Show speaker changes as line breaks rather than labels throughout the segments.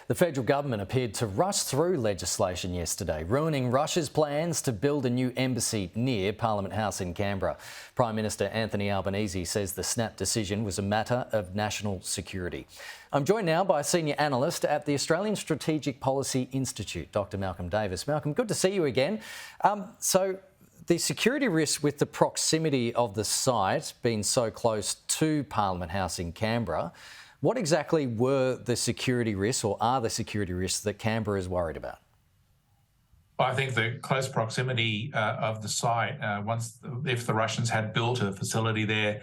The federal government appeared to rush through legislation yesterday, ruining Russia's plans to build a new embassy near Parliament House in Canberra. Prime Minister Anthony Albanese says the snap decision was a matter of national security. I'm joined now by a senior analyst at the Australian Strategic Policy Institute, Dr Malcolm Davis. Malcolm, good to see you again. So the security risk with the proximity of the site being so close to Parliament House in Canberra, what exactly were the security risks or are the security risks that Canberra is worried about?
Well, I think the close proximity of the site, if the Russians had built a facility there,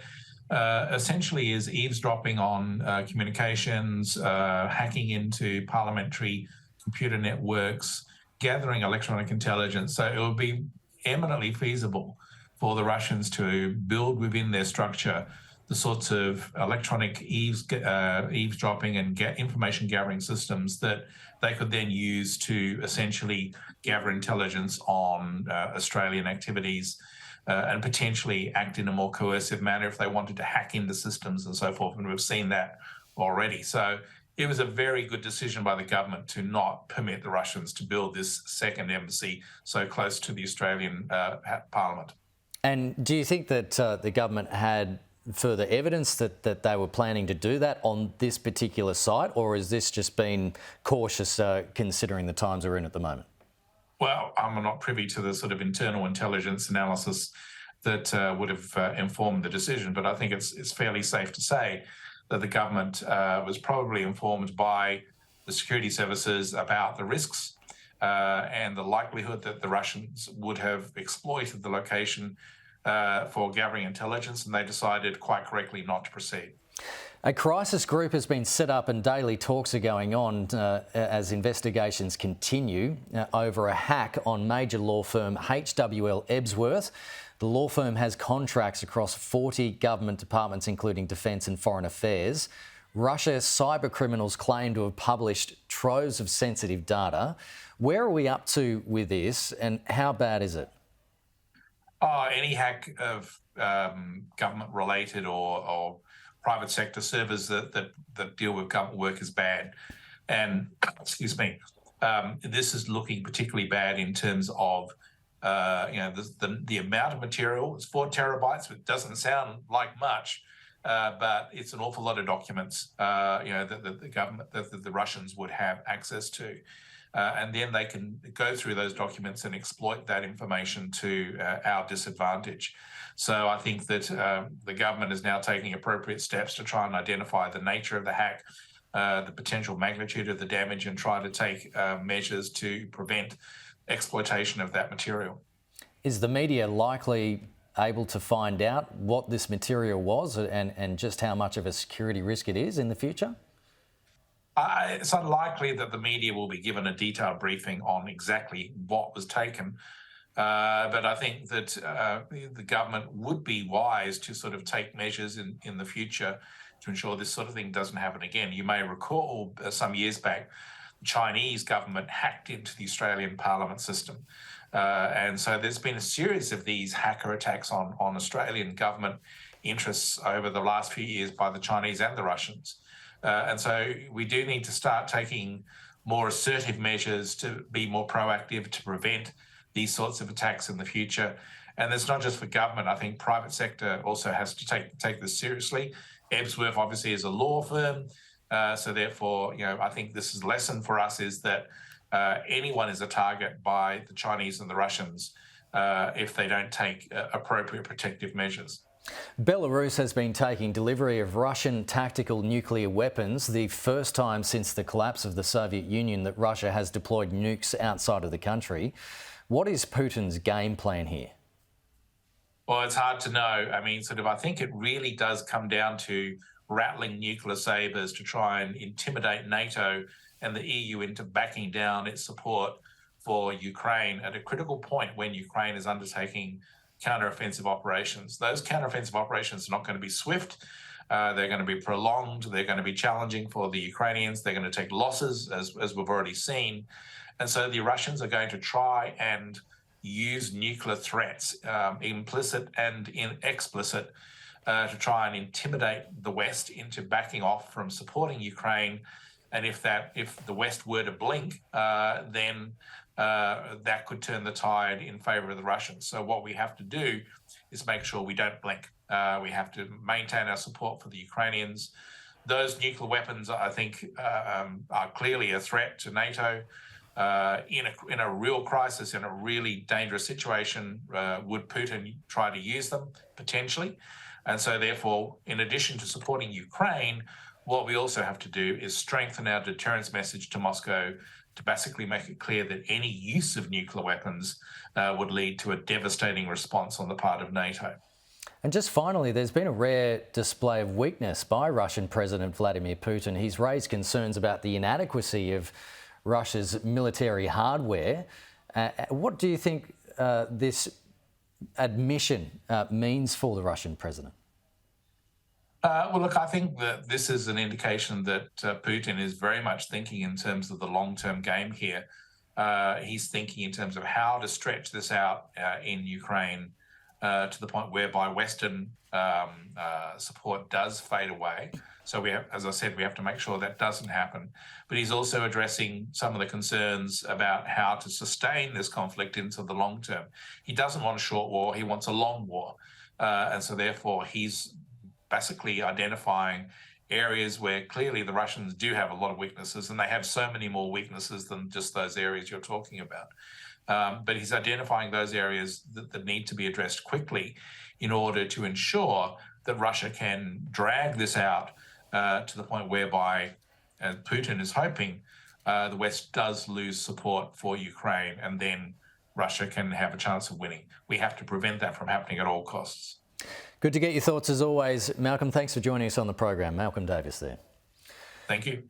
essentially is eavesdropping on communications, hacking into parliamentary computer networks, gathering electronic intelligence. So it would be eminently feasible for the Russians to build within their structure the sorts of electronic eavesdropping and information gathering systems that they could then use to essentially gather intelligence on Australian activities and potentially act in a more coercive manner if they wanted to hack into systems and so forth. And we've seen that already. So it was a very good decision by the government to not permit the Russians to build this second embassy so close to the Australian Parliament. And
do you think that the government had further evidence that they were planning to do that on this particular site, or has this just been cautious considering the times we're in at the moment?
Well, I'm not privy to the sort of internal intelligence analysis that would have informed the decision, but I think it's fairly safe to say that the government was probably informed by the security services about the risks and the likelihood that the Russians would have exploited the location for gathering intelligence, and they decided quite correctly not to proceed.
A crisis group has been set up and daily talks are going on as investigations continue over a hack on major law firm HWL Ebsworth. The law firm has contracts across 40 government departments, including Defence and Foreign Affairs. Russia's cyber criminals claim to have published troves of sensitive data. Where are we up to with this, and how bad is it?
Any hack of government-related or private sector servers that deal with government work is bad. And, excuse me, this is looking particularly bad in terms of, the amount of material. It's 4 terabytes, which doesn't sound like much, but it's an awful lot of documents, that the government, that the Russians would have access to. And then they can go through those documents and exploit that information to our disadvantage. So I think that the government is now taking appropriate steps to try and identify the nature of the hack, the potential magnitude of the damage, and try to take measures to prevent exploitation of that material.
Is the media likely able to find out what this material was and just how much of a security risk it is in the future?
It's unlikely that the media will be given a detailed briefing on exactly what was taken, but I think that the government would be wise to sort of take measures in the future to ensure this sort of thing doesn't happen again. You may recall some years back, the Chinese government hacked into the Australian Parliament system. And so there's been a series of these hacker attacks on Australian government interests over the last few years by the Chinese and the Russians. And so we do need to start taking more assertive measures to be more proactive to prevent these sorts of attacks in the future. And it's not just for government. I think private sector also has to take this seriously. Ebsworth obviously is a law firm. So therefore, I think this is a lesson for us is that anyone is a target by the Chinese and the Russians if they don't take appropriate protective measures.
Belarus has been taking delivery of Russian tactical nuclear weapons, the first time since the collapse of the Soviet Union that Russia has deployed nukes outside of the country. What is Putin's game plan here?
Well, it's hard to know. I think it really does come down to rattling nuclear sabres to try and intimidate NATO and the EU into backing down its support for Ukraine at a critical point when Ukraine is undertaking counteroffensive operations. Those counteroffensive operations are not going to be swift. They're going to be prolonged. They're going to be challenging for the Ukrainians. They're going to take losses, as we've already seen. And so the Russians are going to try and use nuclear threats, implicit and explicit, to try and intimidate the West into backing off from supporting Ukraine And if the West were to blink, then that could turn the tide in favour of the Russians. So what we have to do is make sure we don't blink. We have to maintain our support for the Ukrainians. Those nuclear weapons, I think, are clearly a threat to NATO. In a real crisis, in a really dangerous situation, would Putin try to use them potentially? And so therefore, in addition to supporting Ukraine, what we also have to do is strengthen our deterrence message to Moscow to basically make it clear that any use of nuclear weapons would lead to a devastating response on the part of NATO.
And just finally, there's been a rare display of weakness by Russian President Vladimir Putin. He's raised concerns about the inadequacy of Russia's military hardware. What do you think this admission means for the Russian president?
Well, look, I think that this is an indication that Putin is very much thinking in terms of the long-term game here. He's thinking in terms of how to stretch this out in Ukraine to the point whereby Western support does fade away. So we have, as I said, we have to make sure that doesn't happen. But he's also addressing some of the concerns about how to sustain this conflict into the long term. He doesn't want a short war, he wants a long war. And so therefore he's basically identifying areas where clearly the Russians do have a lot of weaknesses, and they have so many more weaknesses than just those areas you're talking about. But he's identifying those areas that need to be addressed quickly in order to ensure that Russia can drag this out to the point whereby, as Putin is hoping, the West does lose support for Ukraine, and then Russia can have a chance of winning. We have to prevent that from happening at all costs.
Good to get your thoughts as always. Malcolm, thanks for joining us on the program. Malcolm Davis there.
Thank you.